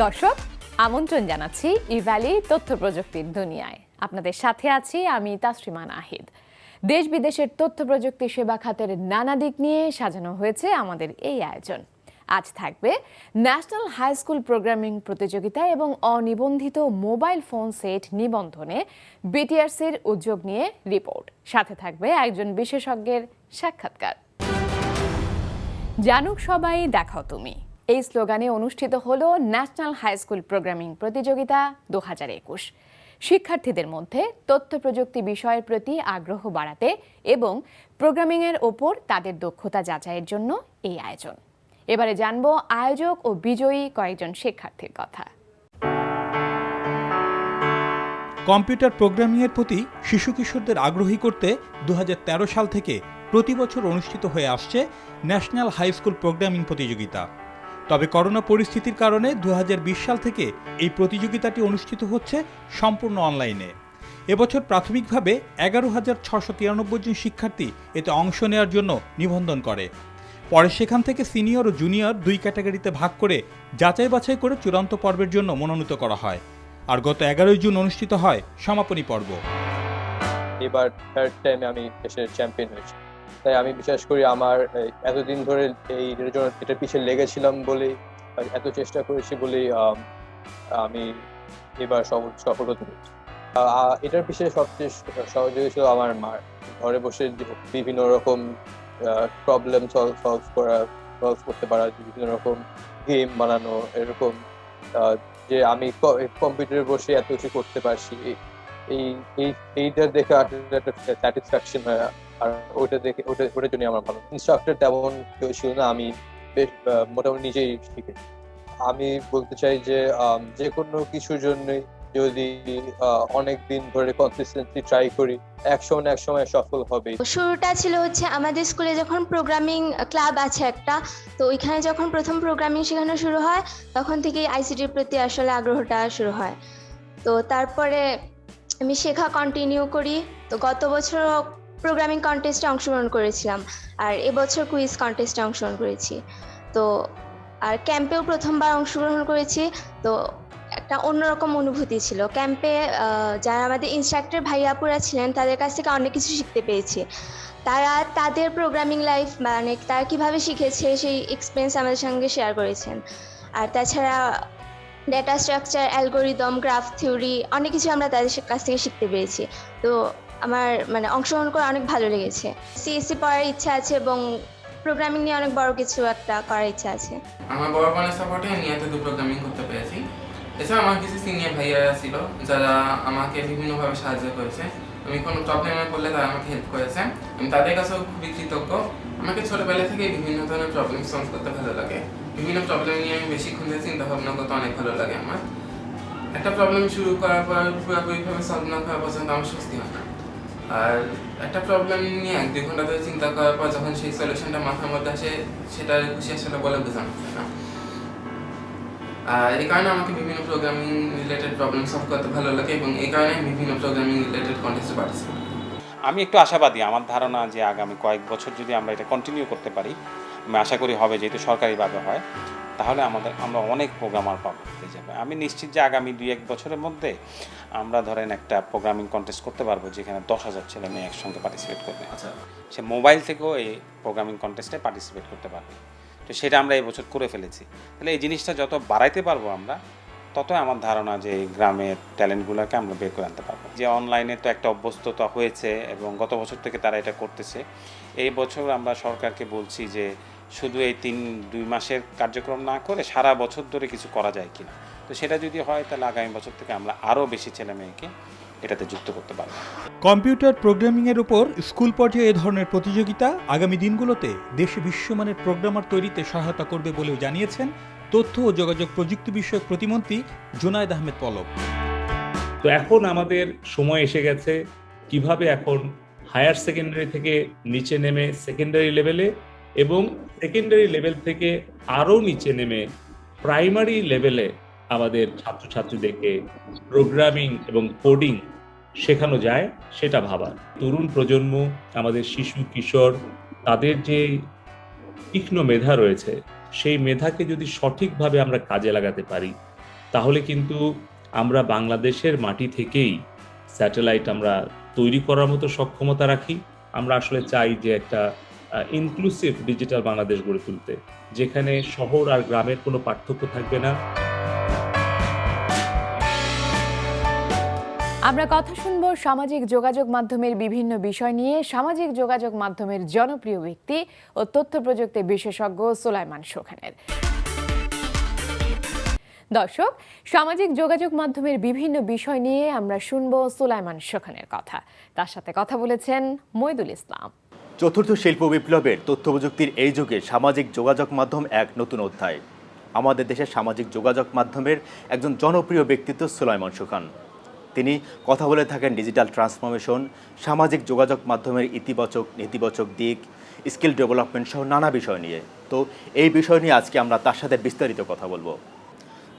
দর্শক, আমন্ত্রণ জানাচ্ছি ইভ্যালি তথ্য প্রযুক্তির দুনিয়ায়। আপনাদের সাথে আছি আমি তাসরিমা নাহিদ। দেশ বিদেশের তথ্য প্রযুক্তি সেবা খাতের নানা দিক নিয়ে সাজানো হয়েছে আমাদের এই আয়োজন। আজ থাকবে ন্যাশনাল হাই স্কুল প্রোগ্রামিং প্রতিযোগিতা এবং অনিবন্ধিত মোবাইল ফোন সেট নিবন্ধনে বিটিআরসির উদ্যোগ নিয়ে রিপোর্ট, সাথে থাকবে একজন বিশেষজ্ঞের সাক্ষাৎকার। জানুক সবাই, দেখাও তুমি, এই স্লোগানে অনুষ্ঠিত হলো ন্যাশনাল হাই স্কুল প্রোগ্রামিং প্রতিযোগিতা 2021। শিক্ষার্থীদের মধ্যে তথ্য প্রযুক্তি বিষয়ের প্রতি আগ্রহ বাড়াতে এবং প্রোগ্রামিংয়ের ওপর তাদের দক্ষতা যাচাইয়ের জন্য এই আয়োজন। এবারে জানবো আয়োজক ও বিজয়ী কয়েকজন শিক্ষার্থীর কথা। কম্পিউটার প্রোগ্রামিংয়ের প্রতি শিশু কিশোরদের আগ্রহী করতে 2013 সাল থেকে প্রতি বছর অনুষ্ঠিত হয়ে আসছে ন্যাশনাল হাই স্কুল প্রোগ্রামিং প্রতিযোগিতা। তবে করোনা পরিস্থিতির কারণে 2020 সাল থেকে এই প্রতিযোগিতাটি অনুষ্ঠিত হচ্ছে সম্পূর্ণ অনলাইনে। এবছর প্রাথমিকভাবে 11,693 জন শিক্ষার্থী এতে অংশ নেওয়ার জন্য নিবন্ধন করে। পরে সেখান থেকে সিনিয়র ও জুনিয়র দুই ক্যাটাগরিতে ভাগ করে যাচাই বাছাই করে চূড়ান্ত পর্বের জন্য মনোনীত করা হয়। আর গত 11 জুন অনুষ্ঠিত হয় সমাপনী পর্ব। এবার থার্ড টাইমে আমি দেশের চ্যাম্পিয়ন হয়েছি, তাই আমি বিশ্বাস করি আমার এতদিন ধরে এটার পিছিয়ে লেগেছিলাম বলেই, এত চেষ্টা করেছি বলেই আমি এবার সফল হতে পেরেছি। এটার পিছিয়ে সবচেয়ে সহযোগী ছিল আমার মার। ঘরে বসে বিভিন্ন রকম প্রবলেম সলভ করতে পারা, বিভিন্ন রকম গেম বানানো, এরকম যে আমি কম্পিউটারে বসে এত কিছু করতে পারছি, এইটা দেখে আসলে একটা স্যাটিসফ্যাকশন হয়। আর ওটার জন্য আমার ভালো। ইনস্ট্রাক্টর তেমন কেউ ছিল না, আমি বেশ মোটামুটি নিজেই শিখেছি। আমি বলতে চাই যে যে কোনো কিছুর জন্যই যদি অনেক দিন ধরে কনসিস্টেন্টলি ট্রাই করি, এক সময় সফল হবে। শুরুটা ছিল হচ্ছে আমাদের স্কুলে যখন প্রোগ্রামিং ক্লাব আছে একটা, তো ওইখানে যখন প্রথম প্রোগ্রামিং শেখানো শুরু হয় তখন থেকেই আইসিটির প্রতি আসলে আগ্রহটা শুরু হয়। তো তারপরে আমি শেখা কন্টিনিউ করি। তো গত বছর প্রোগ্রামিং কন্টেস্টে অংশগ্রহণ করেছিলাম, আর এবছর কুইজ কন্টেস্টে অংশগ্রহণ করেছি। তো আর ক্যাম্পেও প্রথমবার অংশগ্রহণ করেছি। তো একটা অন্যরকম অনুভূতি ছিল ক্যাম্পে। যারা আমাদের ইনস্ট্রাক্টর ভাইয়াপুরা ছিলেন তাদের কাছ থেকে অনেক কিছু শিখতে পেরেছি। তারা তাদের প্রোগ্রামিং লাইফ মানে তারা কীভাবে শিখেছে সেই এক্সপিরিয়েন্স আমাদের সঙ্গে শেয়ার করেছেন। আর তাছাড়া data structure, algorithm, graph theory অনেক কিছু আমরা তাদের কাছ থেকে শিখতে পেরেছি। তো আমার অংশগ্রহণ করে অনেক ভালো লেগেছে। সিএসসি পড়ার ইচ্ছা আছে এবং প্রোগ্রামিং নিয়ে অনেক বড় কিছু একটা করার ইচ্ছা আছে। আমার বড় বোনের সাপোর্টে আমি এতদূর প্রোগ্রামিং করতে পেরেছি। এছাড়া আমার কিছু সিনিয়র ভাইয়ারা ছিল যারা আমাকে বিভিন্নভাবে সাহায্য করেছে। আমি কোনো প্রবলেমে পড়লে তারা আমাকে হেল্প করেছে। আমি তাদের কাছেও খুবই কৃতজ্ঞ। আমাকে ছোটবেলা থেকেই বিভিন্ন ধরনের প্রবলেম সলভ করতে ভালো লাগে। বিভিন্ন প্রবলেম নিয়ে আমি বেশিক্ষণ ধরে চিন্তা ভাবনা করতে অনেক ভালো লাগে আমার। একটা প্রবলেম শুরু করার পর পুরোপুরিভাবে সলভ না করা পর্যন্ত আমার স্বস্তি হয় না। আর একটা প্রবলেম নিয়ে 1-2 ঘন্টা ধরে চিন্তা করার পর যখন সেই সলিউশনটা মাথার মধ্যে আসে, সেটার খুশি আসলে বলে বোঝানো যায় না। আর এই কারণে আমাকে বিভিন্ন প্রোগ্রামিং রিলেটেড প্রবলেম সলভ করতে ভালো লাগে এবং এই কারণে বিভিন্ন প্রোগ্রামিং রিলেটেড কন্টেস্টে পার্টিসিপেট করি। আমি একটু আশাবাদী। আমার ধারণা যে আগামী কয়েক বছর যদি আমরা এটা কন্টিনিউ করতে পারি, আমি আশা করি হবে, যেহেতু সরকারিভাবে হয়, তাহলে আমরা অনেক প্রোগ্রামার পাবো হয়ে যাবে। আমি নিশ্চিত যে আগামী 2-1 বছরের মধ্যে আমরা ধরেন একটা প্রোগ্রামিং কন্টেস্ট করতে পারবো যেখানে 10,000 ছেলে মেয়ে একসঙ্গে পার্টিসিপেট করবে। আচ্ছা, সে মোবাইল থেকেও এই প্রোগ্রামিং কন্টেস্টে পার্টিসিপেট করতে পারবে। তো সেটা আমরা এই বছর করে ফেলেছি। তাহলে এই জিনিসটা যত বাড়াইতে পারবো আমরা, ততই আমার ধারণা যে এই গ্রামের ট্যালেন্টগুলোকে আমরা বের করে আনতে পারবো। যে অনলাইনে তো একটা অভ্যস্ততা হয়েছে এবং গত বছর থেকে তারা এটা করতেছে। এই বছর আমরা সরকারকে বলছি যে শুধু এই 2 মাসের কার্যক্রম না করে সারা বছর ধরে কিছু করা যায় কিনা। তো সেটা যদি হয় তাহলে আগামী বছর থেকে আমরা আরও বেশি ছেলে মেয়েকে এটাতে যুক্ত করতে পারবো। কম্পিউটার প্রোগ্রামিংয়ের উপর স্কুল পর্যায়ে এ ধরনের প্রতিযোগিতা আগামী দিনগুলোতে দেশে বিশ্বমানের প্রোগ্রামার তৈরিতে সহায়তা করবে বলেও জানিয়েছেন তথ্য ও যোগাযোগ প্রযুক্তি বিষয়ক প্রতিমন্ত্রী জুনায়েদ আহমেদ পলক। তো এখন আমাদের সময় এসে গেছে কিভাবে এখন হায়ার সেকেন্ডারি থেকে নিচে নেমে সেকেন্ডারি লেভেলে এবং সেকেন্ডারি লেভেল থেকে আরও নিচে নেমে প্রাইমারি লেভেলে আমাদের ছাত্রছাত্রীদেরকে প্রোগ্রামিং এবং কোডিং শেখানো যায় সেটা ভাবা। তরুণ প্রজন্ম, আমাদের শিশু কিশোর, তাদের যে তীক্ষ্ণ মেধা রয়েছে সেই মেধাকে যদি সঠিকভাবে আমরা কাজে লাগাতে পারি, তাহলে কিন্তু আমরা বাংলাদেশের মাটি থেকেই স্যাটেলাইট আমরা তৈরি করার মতো সক্ষমতা রাখি। আমরা আসলে চাই যে একটা ইনক্লুসিভ ডিজিটাল বাংলাদেশ গড়ে তুলতে, যেখানে শহর আর গ্রামের কোনো পার্থক্য থাকবে না। আমরা কথা শুনবো সামাজিক যোগাযোগ মাধ্যমের বিভিন্ন বিষয় নিয়ে সামাজিক যোগাযোগ মাধ্যমের জনপ্রিয় ব্যক্তি ও তথ্য প্রযুক্তি বিশেষজ্ঞ সুলাইমান শোখানের। দর্শক, সামাজিক যোগাযোগ মাধ্যমের বিভিন্ন বিষয় নিয়ে আমরা শুনবো সুলাইমান শোখানের কথা। তার সাথে কথা বলেছেন মইদুল ইসলাম। চতুর্থ শিল্প বিপ্লবের তথ্য প্রযুক্তির এই যুগে সামাজিক যোগাযোগ মাধ্যম এক নতুন অধ্যায়। আমাদের দেশের সামাজিক যোগাযোগ মাধ্যমের একজন জনপ্রিয় ব্যক্তিত্ব সুলাইমান শোখান। তিনি কথা বলে থাকেন ডিজিটাল ট্রান্সফরমেশন, সামাজিক যোগাযোগ মাধ্যমের ইতিবাচক নেতিবাচক দিক, স্কিল ডেভেলপমেন্ট সহ নানা বিষয় নিয়ে। তো এই বিষয় নিয়ে আজকে আমরা তার সাথে বিস্তারিত কথা বলবো।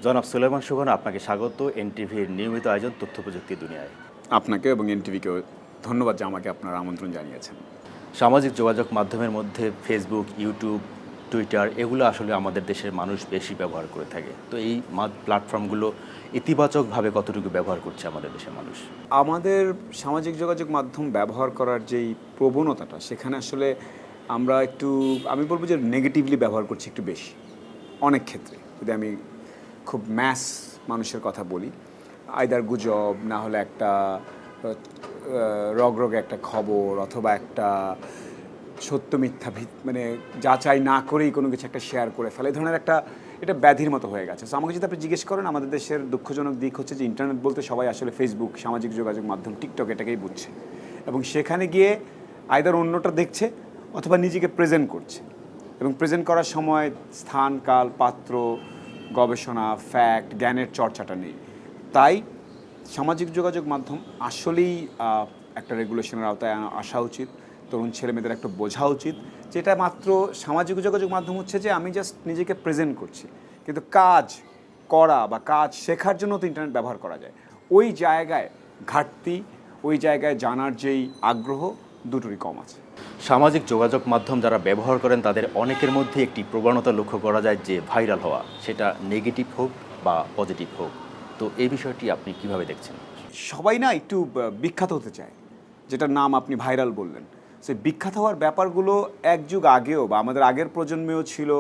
জনাব সুলাইমান শোখান, আপনাকে স্বাগত এনটিভির নিয়মিত আয়োজন তথ্য প্রযুক্তি দুনিয়ায়। আপনাকে এবং এনটিভিকেও ধন্যবাদ যে আমাকে আপনারা আমন্ত্রণ জানিয়েছেন। সামাজিক যোগাযোগ মাধ্যমের মধ্যে ফেসবুক, ইউটিউব, টুইটার এগুলো আসলে আমাদের দেশের মানুষ বেশি ব্যবহার করে থাকে। তো এই প্ল্যাটফর্মগুলো ইতিবাচকভাবে কতটুকু ব্যবহার করছে আমাদের দেশের মানুষ? আমাদের সামাজিক যোগাযোগ মাধ্যম ব্যবহার করার যেই প্রবণতাটা, সেখানে আসলে আমরা আমি বলবো যে নেগেটিভলি ব্যবহার করছি একটু বেশি অনেক ক্ষেত্রে। যদি আমি খুব ম্যাস মানুষের কথা বলি, আইদার গুজব, না হলে একটা রগরগে একটা খবর, অথবা একটা সত্য মিথ্যা মানে যাচাই না করেই কোনো কিছু একটা শেয়ার করে ফেলে, এই ধরনের এটা ব্যাধির মতো হয়ে গেছে। সো আমাকে যদি আপনি জিজ্ঞেস করেন, আমাদের দেশের দুঃখজনক দিক হচ্ছে যে ইন্টারনেট বলতে সবাই আসলে ফেসবুক, সামাজিক যোগাযোগ মাধ্যম, টিকটক এটাকেই বুঝছে, এবং সেখানে গিয়ে আইদার অন্যটা দেখছে অথবা নিজেকে প্রেজেন্ট করছে, এবং প্রেজেন্ট করার সময় স্থান, কাল, পাত্র, গবেষণা, ফ্যাক্ট, জ্ঞানের চর্চাটা নেই। তাই সামাজিক যোগাযোগ মাধ্যম আসলেই একটা রেগুলেশনের আওতায় আসা উচিত। তরুণ ছেলেমেয়েদের একটা বোঝা উচিত যে এটা মাত্র সামাজিক যোগাযোগ মাধ্যম হচ্ছে যে আমি জাস্ট নিজেকে প্রেজেন্ট করছি, কিন্তু কাজ করা বা কাজ শেখার জন্য তো ইন্টারনেট ব্যবহার করা যায়। ওই জায়গায় ঘাটতি, ওই জায়গায় জানার যেই আগ্রহ, দুটোরই কম আছে। সামাজিক যোগাযোগ মাধ্যম যারা ব্যবহার করেন তাদের অনেকের মধ্যে একটি প্রবণতা লক্ষ্য করা যায় যে ভাইরাল হওয়া, সেটা নেগেটিভ হোক বা পজিটিভ হোক। তো এই বিষয়টি আপনি কিভাবে দেখছেন? সবাই না একটু বিখ্যাত হতে চায়, যেটার নাম আপনি ভাইরাল বললেন। সেই বিখ্যাত হওয়ার ব্যাপারগুলো এক যুগ আগেও বা আমাদের আগের প্রজন্মেও ছিল।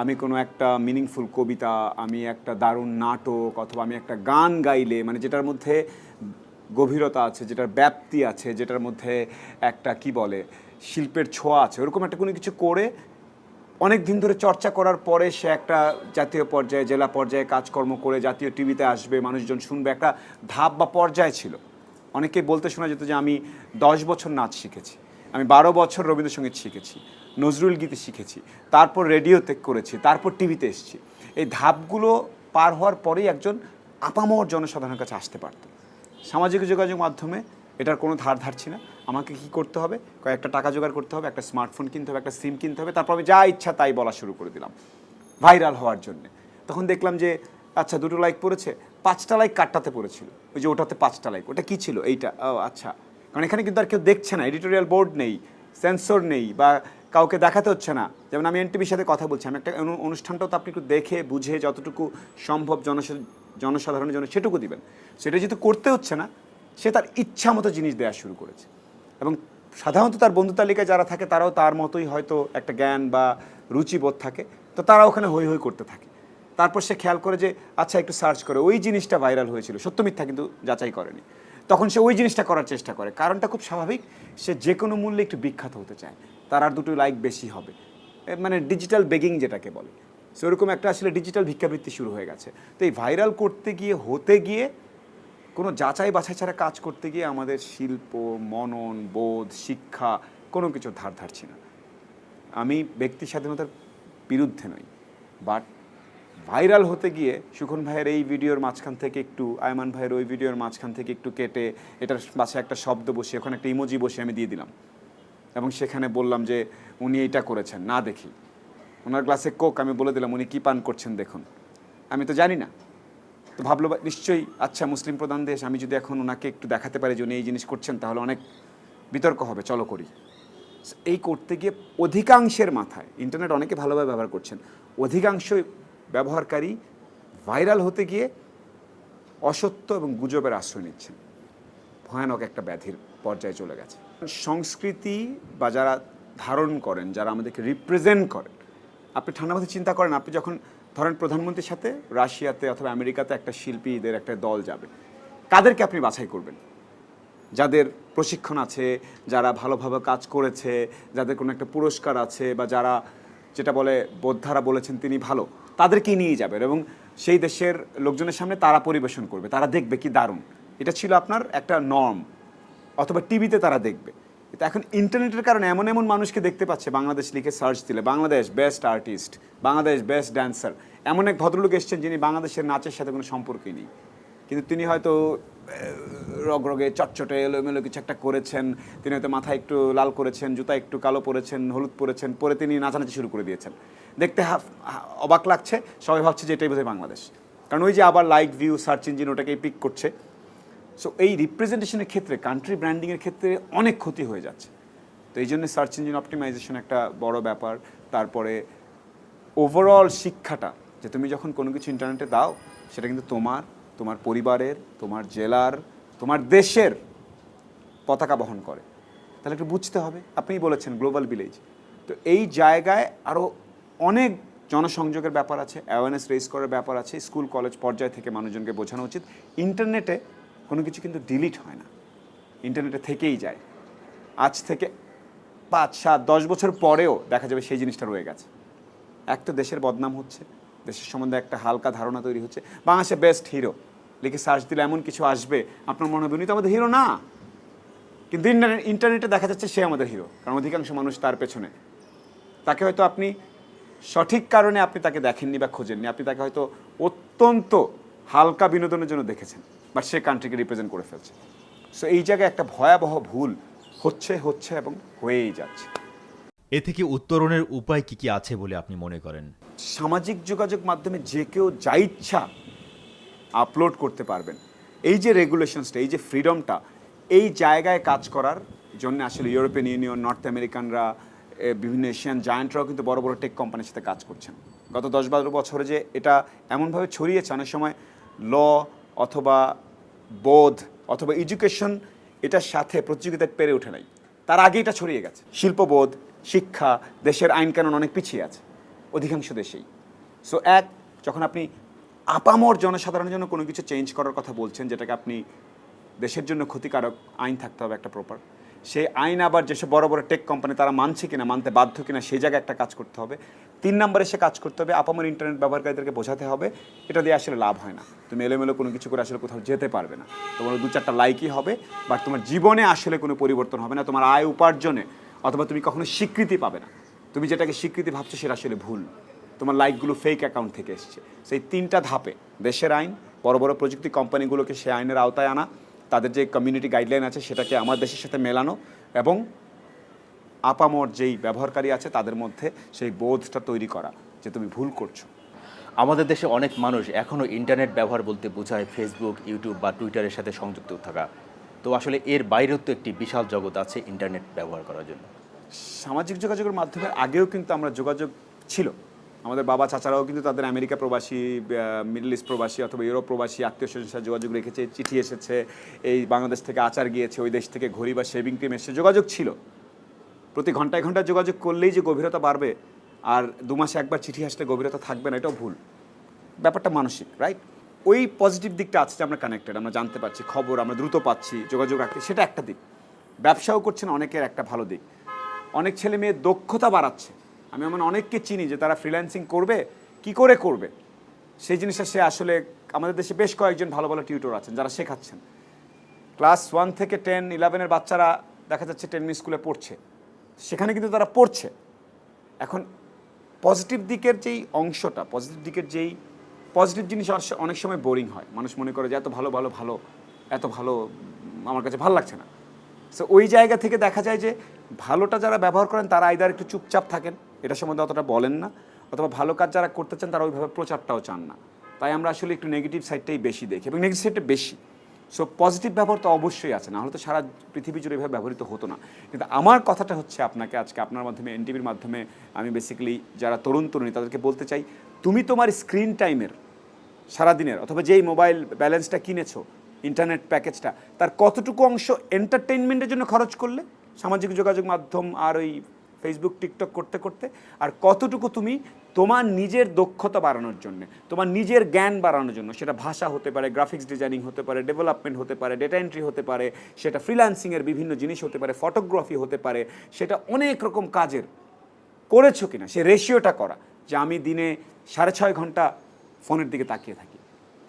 আমি কোনো একটা মিনিংফুল কবিতা, আমি একটা দারুণ নাটক, অথবা আমি একটা গান গাইলে, মানে যেটার মধ্যে গভীরতা আছে, যেটার ব্যাপ্তি আছে, যেটার মধ্যে একটা শিল্পের ছোঁয়া আছে, ওরকম একটা কোনো কিছু করে অনেক দিন ধরে চর্চা করার পরে সে একটা জাতীয় পর্যায়ে, জেলা পর্যায়ে কাজকর্ম করে জাতীয় টিভিতে আসবে, মানুষজন শুনবে, একটা ধাপ বা পর্যায় ছিল। অনেকে বলতে শোনা যেত যে আমি 10 বছর নাচ শিখেছি, আমি 12 বছর রবীন্দ্রসঙ্গীত শিখেছি, নজরুল গীতি শিখেছি, তারপর রেডিওতে করেছি, তারপর টিভিতে এসেছি। এই ধাপগুলো পার হওয়ার পরেই একজন আপামর জনসাধারণের কাছে আসতে পারত। সামাজিক যোগাযোগ মাধ্যমে এটার কোনো ধার ধারছি না। আমাকে কি করতে হবে? কয়েকটা টাকা জোগাড় করতে হবে, একটা স্মার্টফোন কিনতে হবে, একটা সিম কিনতে হবে, তারপর আমি যা ইচ্ছা তাই বলা শুরু করে দিলাম ভাইরাল হওয়ার জন্যে। তখন দেখলাম যে আচ্ছা 2টো লাইক পড়েছে, 5টা লাইক কাটটাতে পড়েছিল, ওই যে ওটাতে 5টা লাইক, ওটা কী ছিল? এইটা, ও আচ্ছা। কারণ এখানে কিন্তু আর কেউ দেখছে না, এডিটোরিয়াল বোর্ড নেই, সেন্সর নেই, বা কাউকে দেখাতে হচ্ছে না। যেমন আমি এনটিভির সাথে কথা বলছি, আমি একটা অনুষ্ঠানটাও তো আপনি একটু দেখে বুঝে যতটুকু সম্ভব জনসাধারণের জন্য সেটুকু দিবেন। সেটা যেহেতু করতে হচ্ছে না, সে তার ইচ্ছা মতো জিনিস দেওয়া শুরু করেছে, এবং সাধারণত তার বন্ধু তালিকায় যারা থাকে তারাও তার মতোই হয়তো একটা জ্ঞান বা রুচিবোধ থাকে, তো তারা ওখানে হই হই করতে থাকে। তারপর সে খেয়াল করে যে আচ্ছা একটু সার্চ করে, ওই জিনিসটা ভাইরাল হয়েছিল, সত্য মিথ্যা কিন্তু যাচাই করেনি, তখন সে ওই জিনিসটা করার চেষ্টা করে। কারণটা খুব স্বাভাবিক, সে যে কোনো মূল্যে একটু বিখ্যাত হতে চায়, তার আর 2টো লাইক বেশি হবে, মানে ডিজিটাল বেগিং যেটাকে বলে। সেরকম একটা আসলে ডিজিটাল ভিক্ষাবৃত্তি শুরু হয়ে গেছে। তো এই ভাইরাল করতে গিয়ে, হতে গিয়ে, কোনো যাচাই বাছাই ছাড়া কাজ করতে গিয়ে আমাদের শিল্প, মনন, বোধ, শিক্ষা কোনো কিছু ধার ধারছি না। আমি ব্যক্তি স্বাধীনতার বিরুদ্ধে নই, বাট ভাইরাল হতে গিয়ে সুখন ভাইয়ের এই ভিডিওর মাঝখান থেকে একটু, আয়মান ভাইয়ের ওই ভিডিওর মাঝখান থেকে একটু কেটে এটার পাশে একটা শব্দ বসিয়ে, ওখানে একটা ইমোজি বসে আমি দিয়ে দিলাম, এবং সেখানে বললাম যে উনি এইটা করেছেন, না দেখি ওনার গ্লাসে কোক, আমি বলে দিলাম উনি কী পান করছেন দেখুন, আমি তো জানি না। তো ভাবলো নিশ্চয়ই আচ্ছা মুসলিম প্রধান দেশ, আমি যদি এখন ওনাকে একটু দেখাতে পারি যে উনি এই জিনিস করছেন, তাহলে অনেক বিতর্ক হবে, চলো করি। এই করতে গিয়ে অধিকাংশের মাথায়, ইন্টারনেট অনেকে ভালোভাবে ব্যবহার করছেন, অধিকাংশ ব্যবহারকারী ভাইরাল হতে গিয়ে অসত্য এবং গুজবের আশ্রয় নিচ্ছেন। ভয়ানক একটা ব্যাধির পর্যায়ে চলে গেছে। সংস্কৃতি বা যারা ধারণ করেন, যারা আমাদেরকে রিপ্রেজেন্ট করেন, আপনি ঠান্ডা মাথায় চিন্তা করেন, আপনি যখন ধরেন প্রধানমন্ত্রীর সাথে রাশিয়াতে অথবা আমেরিকাতে একটা শিল্পীদের একটা দল যাবে, কাদেরকে আপনি বাছাই করবেন? যাদের প্রশিক্ষণ আছে, যারা ভালোভাবে কাজ করেছে, যাদের কোনো একটা পুরস্কার আছে, বা যারা যেটা বলে বোদ্ধারা বলেছেন তিনি ভালো, তাদেরকেই নিয়ে যাবেন এবং সেই দেশের লোকজনের সামনে তারা পরিবেশন করবে, তারা দেখবে কি দারুণ। এটা ছিল আপনার একটা নর্ম, অথবা টিভিতে তারা দেখবে। কিন্তু এখন ইন্টারনেটের কারণে এমন এমন মানুষকে দেখতে পাচ্ছে, বাংলাদেশ লিখে সার্চ দিলে Bangladesh best artist, Bangladesh best dancer, এমন এক ভদ্রলোক এসছেন যিনি বাংলাদেশের নাচের সাথে কোনো সম্পর্কই নেই, কিন্তু তিনি হয়তো রগরগে চটচটে এলোমেলো কিছু একটা করেছেন, তিনি হয়তো মাথা একটু লাল করেছেন, জুতা একটু কালো পরেছেন, হলুদ পরেছেন, পরে তিনি নাচানাচি শুরু করে দিয়েছেন। দেখতে অবাক লাগছে, সবাই ভাবছে যে এটাই বোধহয় বাংলাদেশ, কারণ ওই যে আবার লাইক, ভিউ, সার্চ ইঞ্জিন ওটাকেই পিক করছে। সো এই রিপ্রেজেন্টেশনের ক্ষেত্রে, কান্ট্রি ব্র্যান্ডিংয়ের ক্ষেত্রে অনেক ক্ষতি হয়ে যাচ্ছে। তো এই জন্য সার্চ ইঞ্জিন অপটিমাইজেশন একটা বড় ব্যাপার। তারপরে ওভারঅল শিক্ষাটা, যে তুমি যখন কোনো কিছু ইন্টারনেটে দাও, সেটা কিন্তু তোমার পরিবারের, তোমার জেলার, তোমার দেশের পতাকা বহন করে, তাহলে একটু বুঝতে হবে। আপনিই বলেছেন গ্লোবাল ভিলেজ, তো এই জায়গায় আরও অনেক জনসংযোগের ব্যাপার আছে, অ্যাওয়ারনেস রেজ করার ব্যাপার আছে। স্কুল কলেজ পর্যায় থেকে মানুষজনকে বোঝানো উচিত ইন্টারনেটে কোনো কিছু কিন্তু ডিলিট হয় না, ইন্টারনেটে থেকেই যায়। আজ থেকে 5, 7, 10 বছর পরেও দেখা যাবে সেই জিনিসটা রয়ে গেছে। এক তো দেশের বদনাম হচ্ছে, দেশের সম্বন্ধে একটা হালকা ধারণা তৈরি হচ্ছে। বাংলাদেশের বেস্ট হিরো লিখে সার্চ দিলে এমন কিছু আসবে, আপনার মনে হবে উনি তো আমাদের হিরো না, কিন্তু ইন্টারনেটে দেখা যাচ্ছে সে আমাদের হিরো, কারণ অধিকাংশ মানুষ তার পেছনে। তাকে হয়তো আপনি সঠিক কারণে আপনি তাকে দেখেননি বা খোঁজেননি, আপনি তাকে হয়তো অত্যন্ত হালকা বিনোদনের জন্য দেখেছেন, বাট সে কান্ট্রিকে রিপ্রেজেন্ট করে ফেলছে। সো এই জায়গায় একটা ভয়াবহ ভুল হচ্ছে এবং হয়েই যাচ্ছে। এ থেকে উত্তরণের উপায় কি আছে বলে আপনি মনে করেন? সামাজিক যোগাযোগ মাধ্যমে যে কেউ যা ইচ্ছা আপলোড করতে পারবেন। এই যে রেগুলেশনসটা, এই যে ফ্রিডমটা, এই জায়গায় কাজ করার জন্য আসলে ইউরোপিয়ান ইউনিয়ন, নর্থ আমেরিকানরা, বিভিন্ন এশিয়ান জায়ান্টরাও কিন্তু বড় বড় টেক কোম্পানির সাথে কাজ করছেন। গত 10-12 বছরে যে এটা এমনভাবে ছড়িয়েছে, অনেক সময় ল অথবা বোধ অথবা এডুকেশন এটার সাথে প্রতিযোগিতায় পেরে ওঠে নাই, তার আগে এটা ছড়িয়ে গেছে। শিল্পবোধ, শিক্ষা, দেশের আইনকানুন অনেক পিছিয়ে আছে অধিকাংশ দেশেই। সো যখন আপনি আপামর জনসাধারণের জন্য কোনো কিছু চেঞ্জ করার কথা বলছেন, যেটাকে আপনি দেশের জন্য ক্ষতিকারক আইন থাকতে হবে একটা প্রপার, সেই আইন আবার যেসব বড় বড় টেক কোম্পানি তারা মানছে কিনা, মানতে বাধ্য কিনা, সেই জায়গায় একটা কাজ করতে হবে। 3 নম্বরে সে কাজ করতে হবে, আপামর ইন্টারনেট ব্যবহারকারীদেরকে বোঝাতে হবে এটা দিয়ে আসলে লাভ হয় না, তুমি এলোমেলো কোনো কিছু করে আসলে কোথাও যেতে পারবে না, তোমার 2-4টা লাইকই হবে, বাট তোমার জীবনে আসলে কোনো পরিবর্তন হবে না, তোমার আয় উপার্জনে অথবা তুমি কখনো স্বীকৃতি পাবে না। তুমি যেটাকে স্বীকৃতি ভাবছো সেটা আসলে ভুল, তোমার লাইকগুলো ফেক অ্যাকাউন্ট থেকে এসছে। সেই 3টা ধাপে, দেশের আইন, বড় বড় প্রযুক্তি কোম্পানিগুলোকে সে আইনের আওতায় আনা, তাদের যে কমিউনিটি গাইডলাইন আছে সেটাকে আমার দেশের সাথে মেলানো, এবং আপামর যেই ব্যবহারকারী আছে তাদের মধ্যে সেই বোধটা তৈরি করা যে তুমি ভুল করছো। আমাদের দেশে অনেক মানুষ এখনও ইন্টারনেট ব্যবহার বলতে বোঝায় ফেসবুক, ইউটিউব বা টুইটারের সাথে সংযুক্ত থাকা। তো আসলে এর বাইরেও তো একটি বিশাল জগৎ আছে ইন্টারনেট ব্যবহার করার জন্য। সামাজিক যোগাযোগের মাধ্যমে আগেও কিন্তু আমরা যোগাযোগ ছিল, আমাদের বাবা চাচারাও কিন্তু তাদের আমেরিকা প্রবাসী, মিডল ইস্ট প্রবাসী অথবা ইউরোপ প্রবাসী আত্মীয় স্বজনের সাথে যোগাযোগ রেখেছে, চিঠি এসেছে, এই বাংলাদেশ থেকে আচার গিয়েছে, ওই দেশ থেকে ঘড়ি বা শেভিং ক্রিম এসেছে, যোগাযোগ ছিল। প্রতি ঘন্টায় ঘন্টায় যোগাযোগ করলেই যে গভীরতা বাড়বে আর 2 মাসে একবার চিঠি আসলে গভীরতা থাকবে না, এটাও ভুল। ব্যাপারটা মানসিক, রাইট? ওই পজিটিভ দিকটা আছে যে আমরা কানেক্টেড, আমরা জানতে পারছি খবর, আমরা দ্রুত পাচ্ছি, যোগাযোগ রাখতে, সেটা একটা দিক। ব্যবসাও করছেন অনেকের একটা ভালো দিক, অনেক ছেলে মেয়ে দক্ষতা বাড়াচ্ছে। আমি এমন অনেককে চিনি যে তারা ফ্রিল্যান্সিং করবে, কি করে করবে সেই জিনিসটা সে আসলে, আমাদের দেশে বেশ কয়েকজন ভালো ভালো টিউটর আছেন যারা শেখাচ্ছেন। ক্লাস 1 থেকে 10, 11-এর বাচ্চারা দেখা যাচ্ছে 10 স্কুলে পড়ছে, সেখানে কিন্তু তারা পড়ছে। এখন পজিটিভ দিকের যেই অংশটা, পজিটিভ দিকের যেই পজিটিভ জিনিস অনেক সময় বোরিং হয়, মানুষ মনে করে যে এত ভালো এত ভালো আমার কাছে ভালো লাগছে না। সো ওই জায়গা থেকে দেখা যায় যে ভালোটা যারা ব্যবহার করেন তারা আইদার একটু চুপচাপ থাকেন, এটা সম্বন্ধে অতটা বলেন না, অথবা ভালো কাজ যারা করতে চান তারা ওইভাবে প্রচারটাও চান না। তাই আমরা আসলে একটু নেগেটিভ সাইডটাই বেশি দেখি, এবং নেগেটিভ সাইডটা বেশি। সো পজিটিভ ব্যবহার তো অবশ্যই আছে, না হলে তো সারা পৃথিবী জুড়ে এভাবে ব্যবহৃত হতো না। কিন্তু আমার কথাটা হচ্ছে আপনাকে আজকে আপনার মাধ্যমে, এনটিভির মাধ্যমে আমি বেসিক্যালি যারা তরুণ তরুণী তাদেরকে বলতে চাই, তুমি তোমার স্ক্রিন টাইমের সারাদিনের, অথবা যেই মোবাইল ব্যালেন্সটা কিনেছো, ইন্টারনেট প্যাকেজটা, তার কতটুকু অংশ এন্টারটেইনমেন্টের জন্য খরচ করলে সামাজিক যোগাযোগ মাধ্যম আর ওই ফেসবুক টিকটক করতে করতে, আর কতটুকু তুমি তোমার নিজের দক্ষতা বাড়ানোর জন্য, তোমার নিজের জ্ঞান বাড়ানোর জন্য, সেটা ভাষা হতে পারে, গ্রাফিক্স ডিজাইনিং হতে পারে, ডেভেলপমেন্ট হতে পারে, ডেটা এন্ট্রি হতে পারে, সেটা ফ্রিল্যান্সিংয়ের বিভিন্ন জিনিস হতে পারে, ফটোগ্রাফি হতে পারে, সেটা অনেক রকম কাজের করেছো কিনা সে রেশিওটা করা, যে আমি দিনে 6.5 ঘন্টা ফোনের দিকে তাকিয়ে থাকি,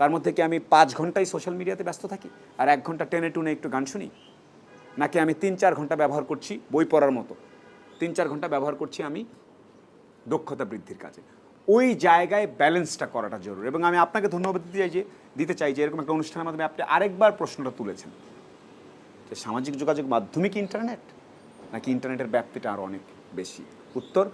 তার মধ্যে কি আমি 5 ঘন্টাই সোশ্যাল মিডিয়াতে ব্যস্ত থাকি আর 1 ঘন্টা টেনে টুনে একটু গান শুনি, নাকি আমি 3-4 ঘন্টা ব্যবহার করছি বই পড়ার মতো, 3-4 ঘন্টা ব্যবহার করছি আমি দক্ষতা বৃদ্ধির কাজে। ওই জায়গায় ব্যালেন্সটা করাটা জরুরি। এবং আমি আপনাকে ধন্যবাদ দিতে চাই যে এরকম একটা অনুষ্ঠানের মাধ্যমে আপনি আরেকবার প্রশ্নটা তুলেছেন যে সামাজিক যোগাযোগ মাধ্যমে কি ইন্টারনেট, নাকি ইন্টারনেটের ব্যাপ্তিটা আরও অনেক বেশি? উত্তর,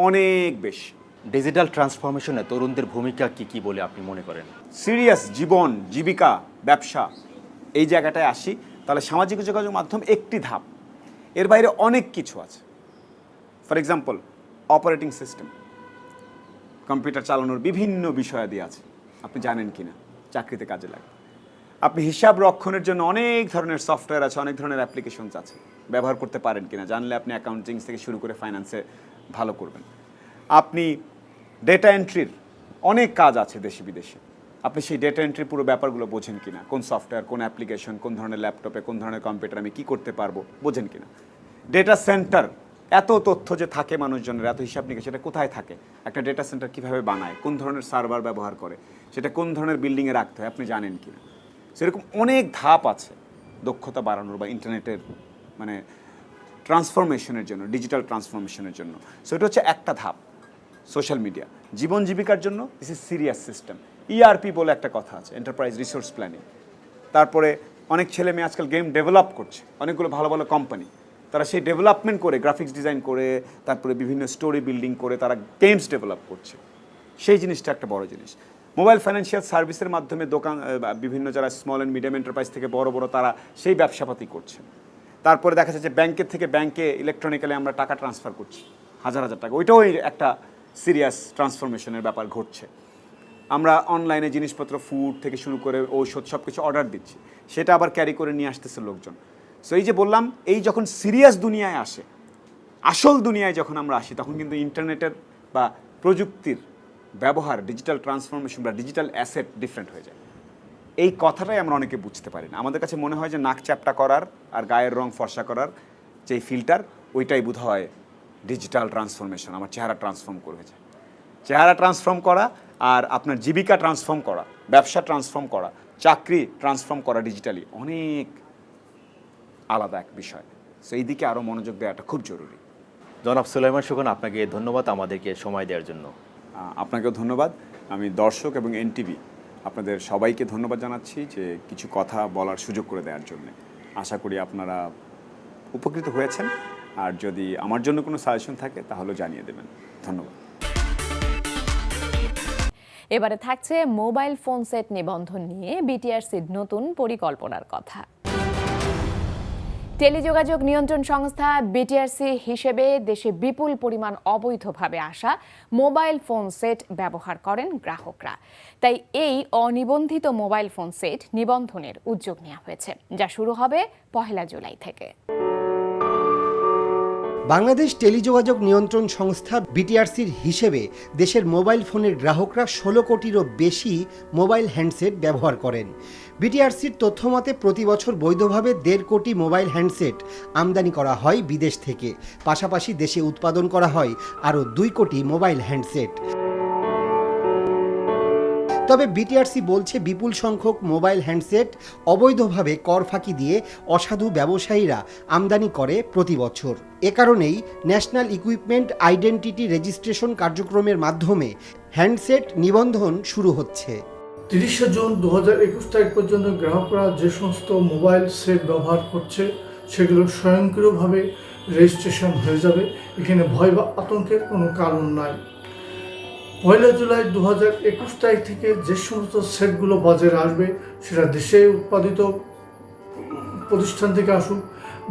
অনেক বেশি। ডিজিটাল ট্রান্সফরমেশনে তরুণদের ভূমিকা কি বলে আপনি মনে করেন? সিরিয়াস জীবন, জীবিকা, ব্যবসা, এই জায়গাটায় আসি, তাহলে সামাজিক যোগাযোগ মাধ্যম একটি ধাপ, এর বাইরে অনেক কিছু আছে। For example, operating system, computer চালানোর বিভিন্ন বিষয়াদি আছে, আপনি জানেন কি না, চাকরিতে কাজে লাগে। আপনি হিসাব রক্ষণের জন্য অনেক ধরনের সফটওয়্যার আছে, অনেক ধরনের অ্যাপ্লিকেশনস আছে, ব্যবহার করতে পারেন কিনা, জানলে আপনি অ্যাকাউন্টিং থেকে শুরু করে ফাইন্যান্সে ভালো করবেন। আপনি ডেটা এন্ট্রির অনেক কাজ আছে দেশে বিদেশে, আপনি সেই ডেটা এন্ট্রির পুরো ব্যাপারগুলো বোঝেন কিনা, কোন সফটওয়্যার, কোন অ্যাপ্লিকেশন, কোন ধরনের ল্যাপটপে, কোন ধরনের কম্পিউটার আমি কী করতে পারবো, বোঝেন কিনা। ডেটা সেন্টার, এত তথ্য যে থাকে মানুষজনের, এত হিসাব নিকাশ, সেটা কোথায় থাকে, একটা ডেটা সেন্টার কীভাবে বানায়, কোন ধরনের সার্ভার ব্যবহার করে, সেটা কোন ধরনের বিল্ডিংয়ে রাখতে হয়, আপনি জানেন কিনা। সেরকম অনেক ধাপ আছে দক্ষতা বাড়ানোর বা ইন্টারনেটের মানে ট্রান্সফরমেশনের জন্য, ডিজিটাল ট্রান্সফরমেশনের জন্য। সো এটা হচ্ছে একটা ধাপ। সোশ্যাল মিডিয়া জীবন জীবিকার জন্য this is serious system. ERP বলে একটা কথা আছে, এন্টারপ্রাইজ রিসোর্স প্ল্যানিং। তারপরে অনেক ছেলে মেয়ে আজকাল গেম ডেভেলপ করছে, অনেকগুলো ভালো ভালো কোম্পানি, তারা সেই ডেভেলপমেন্ট করে, গ্রাফিক্স ডিজাইন করে, তারপরে বিভিন্ন স্টোরি বিল্ডিং করে তারা গেমস ডেভেলপ করছে। সেই জিনিসটা একটা বড় জিনিস। মোবাইল ফাইন্যান্সিয়াল সার্ভিসের মাধ্যমে দোকান, বিভিন্ন যারা স্মল অ্যান্ড মিডিয়াম এন্টারপ্রাইজ থেকে বড় বড়, তারা সেই ব্যবসাপাতি করছে। তারপরে দেখা যাচ্ছে ব্যাংকের থেকে ব্যাংকে ইলেকট্রনিক্যালি আমরা টাকা ট্রান্সফার করছি, হাজার হাজার টাকা, ওইটাও একটা সিরিয়াস ট্রান্সফরমেশনের ব্যাপার ঘটছে। আমরা অনলাইনে জিনিসপত্র, ফুড থেকে শুরু করে ঔষধ, সব কিছু অর্ডার দিচ্ছি, সেটা আবার ক্যারি করে নিয়ে আসতেছে লোকজন। সো এই যে বললাম, এই যখন সিরিয়াস দুনিয়ায় আসে, আসল দুনিয়ায় যখন আমরা আসি, তখন কিন্তু ইন্টারনেটের বা প্রযুক্তির ব্যবহার, ডিজিটাল ট্রান্সফরমেশন বা ডিজিটাল অ্যাসেট ডিফারেন্ট হয়ে যায়। এই কথাটাই আমরা অনেকে বুঝতে পারি না। আমাদের কাছে মনে হয় যে নাক চ্যাপটা করার আর গায়ের রং ফর্সা করার যেই ফিল্টার, ওইটাই বোধ হয় ডিজিটাল ট্রান্সফরমেশন, আমার চেহারা ট্রান্সফর্ম করে যায়। চেহারা ট্রান্সফর্ম করা আর আপনার জীবিকা ট্রান্সফর্ম করা, ব্যবসা ট্রান্সফর্ম করা, চাকরি ট্রান্সফর্ম করা ডিজিটালি অনেক আলাদা এক বিষয়। সো এই দিকে আরও মনোযোগ দেওয়াটা খুব জরুরি। জনাব সুলাইমান সুখন, আপনাকে ধন্যবাদ আমাদেরকে সময় দেওয়ার জন্য। আপনাকেও ধন্যবাদ। আমি দর্শক এবং এনটিভি আপনাদের সবাইকে ধন্যবাদ জানাচ্ছি যে কিছু কথা বলার সুযোগ করে দেওয়ার জন্য। আশা করি আপনারা উপকৃত হয়েছেন, আর যদি আমার জন্য কোনো সাজেশন থাকে তাহলে জানিয়ে দেবেন। ধন্যবাদ। এবারে থাকছে মোবাইল ফোন সেট নিবন্ধন নিয়ে বিটিআরসির নতুন পরিকল্পনার কথা। টেলিযোগাযোগ নিয়ন্ত্রণ সংস্থা বিটিআরসি হিসেবে দেশে বিপুল পরিমাণ অবৈধভাবে আসা মোবাইল ফোন সেট ব্যবহার করেন গ্রাহকরা। তাই এই অনিবন্ধিত মোবাইল ফোন সেট নিবন্ধনের উদ্যোগ নেওয়া হয়েছে, যা শুরু হবে 1 জুলাই থেকে। বাংলাদেশ টেলিযোগাযোগ নিয়ন্ত্রণ সংস্থা বিটিআরসির হিসেবে দেশের মোবাইল ফোনের গ্রাহকরা 16 কোটিরও বেশি মোবাইল হ্যান্ডসেট ব্যবহার করেন। বিটিআরসির তথ্যমতে প্রতি বছর বৈধভাবে 1.5 কোটি মোবাইল হ্যান্ডসেট আমদানি করা হয় বিদেশ থেকে। পাশাপাশি দেশে উৎপাদন করা হয় আরও 2 কোটি মোবাইল হ্যান্ডসেট। তবে বিটিআরসি বলছে বিপুল সংখ্যক মোবাইল হ্যান্ডসেট অবৈধভাবে কর ফাঁকি দিয়ে অসাধু ব্যবসায়ীরা আমদানি করে প্রতি বছর। এ কারণেই ন্যাশনাল ইকুইপমেন্ট আইডেন্টিটি রেজিস্ট্রেশন কার্যক্রমের মাধ্যমে হ্যান্ডসেট নিবন্ধন শুরু হচ্ছে। 30 জুন 2021 তারিখ পর্যন্ত গ্রাহকরা যে সমস্ত মোবাইল সেট ব্যবহার করছে সেগুলো স্বয়ংক্রিয়ভাবে রেজিস্ট্রেশন হয়ে যাবে। এখানে ভয় বা আতঙ্কের কোনো কারণ নাই। 1 জুলাই 2021 তারিখ থেকে যে সমস্ত সেটগুলো বাজারে আসবে, সেটা দেশে উৎপাদিত প্রতিষ্ঠান থেকে আসুক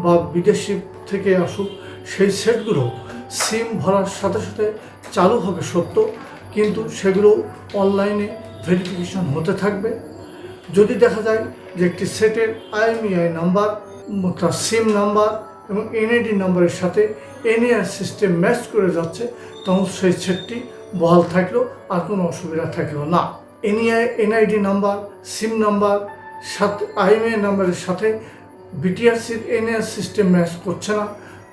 বা বিদেশি থেকে আসুক, সেই সেটগুলো সিম ভরার সাথে সাথে চালু হবে সত্য, কিন্তু সেগুলো অনলাইনে ভেরিফিকেশন হতে থাকবে। যদি দেখা যায় যে একটি সেটের IMEI নাম্বার, তার সিম নাম্বার এবং NID নাম্বারের সাথে NIR সিস্টেম ম্যাচ করে যাচ্ছে, তখন সেই সেটটি বহাল থাকলেও আর কোনো অসুবিধা থাকলো না। NID নাম্বার, সিম নাম্বার সাথে IMEI নাম্বারের সাথে BTRCর NIR সিস্টেম ম্যাচ করছে না,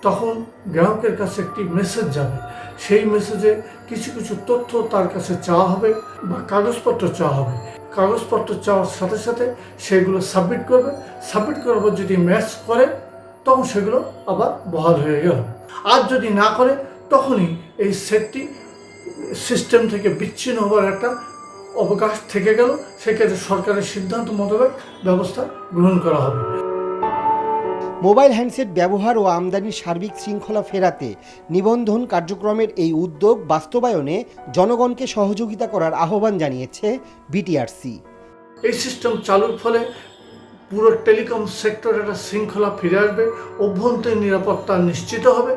তখন গ্রাহকের কাছে একটি মেসেজ যাবে। সেই মেসেজে কিছু কিছু তথ্য তার কাছে চাওয়া হবে বা কাগজপত্র চাওয়া হবে। কাগজপত্র চাওয়ার সাথে সাথে সেগুলো সাবমিট করবে। সাবমিট করার পর যদি ম্যাচ করে তখন সেগুলো আবার বহাল হয়ে গেল। আর যদি না করে তখনই এই সেটটি সিস্টেম থেকে বিচ্ছিন্ন হওয়ার একটা অবকাশ থেকে গেল। সেক্ষেত্রে সরকারের সিদ্ধান্ত মোতাবেক ব্যবস্থা গ্রহণ করা হবে। মোবাইল হ্যান্ডসেট ব্যবহার ও আমদানির সার্বিক শৃঙ্খলা ফেরাতে নিবন্ধন কার্যক্রমের এই উদ্যোগ বাস্তবায়নে জনগণকে সহযোগিতা করার আহ্বান জানিয়েছে BTRC। এই সিস্টেম চালুর ফলে পুরো টেলিকম সেক্টরে একটা শৃঙ্খলা ফিরে আসবে, অভ্যন্তরীণ নিরাপত্তা নিশ্চিত হবে,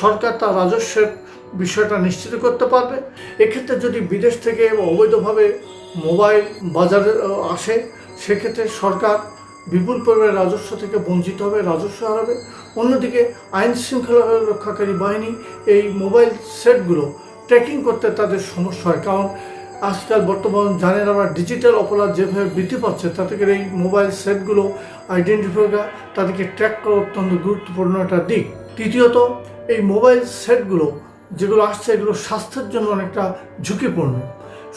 সরকার তার রাজস্বের বিষয়টা নিশ্চিত করতে পারবে। এক্ষেত্রে যদি বিদেশ থেকে অবৈধভাবে মোবাইল বাজারে আসে, সেক্ষেত্রে সরকার বিপুল পরিমাণে রাজস্ব থেকে বঞ্চিত হবে, রাজস্ব হারাবে। অন্যদিকে আইন শৃঙ্খলা রক্ষাকারী বাহিনী এই মোবাইল সেটগুলো ট্র্যাকিং করতে তাদের সমস্যা হয়, কারণ আজকাল বর্তমান জানেন আমরা ডিজিটাল অপরাধ যেভাবে বৃদ্ধি পাচ্ছে, তা থেকে এই মোবাইল সেটগুলো আইডেন্টিফাই করা, তাদেরকে ট্র্যাক করা অত্যন্ত গুরুত্বপূর্ণ একটা দিক। তৃতীয়ত, এই মোবাইল সেটগুলো যেগুলো আসছে এগুলো স্বাস্থ্যের জন্য অনেকটা ঝুঁকিপূর্ণ।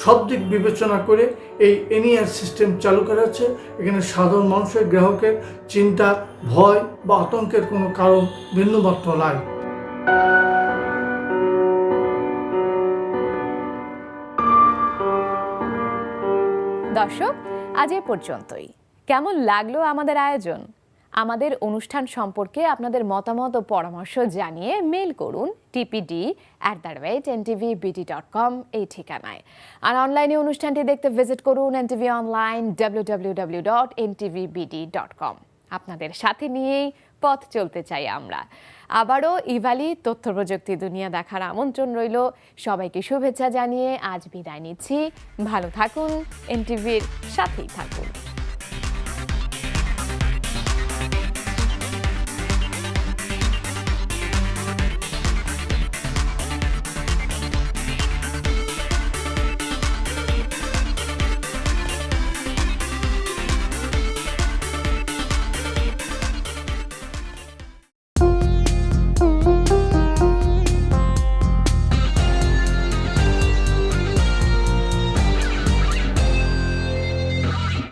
সব দিক বিবেচনা করে এই NIR সিস্টেম চালু করা হচ্ছে। এখানে সাধারণ মানুষের, গ্রাহকের চিন্তা, ভয় বা আতঙ্কের কোনো কারণ বিন্দুমাত্র নাই। দর্শক, আজ এ পর্যন্তই। কেমন লাগলো আমাদের আয়োজন? আমাদের অনুষ্ঠান সম্পর্কে আপনাদের মতামত ও পরামর্শ জানিয়ে মেইল করুন tpd@ntvbd.com এই ঠিকানায়। আর অনলাইনে অনুষ্ঠানটি দেখতে ভিজিট করুন NTV অনলাইন www.ntvbd.com। আপনাদের সাথে নিয়েই পথ চলতে চাই আমরা। আবারও ইভালি তথ্য প্রযুক্তি দুনিয়া দেখার আমন্ত্রণ রইল। সবাইকে শুভেচ্ছা জানিয়ে আজ বিদায় নিচ্ছি। ভালো থাকুন, NTVর সাথেই থাকুন।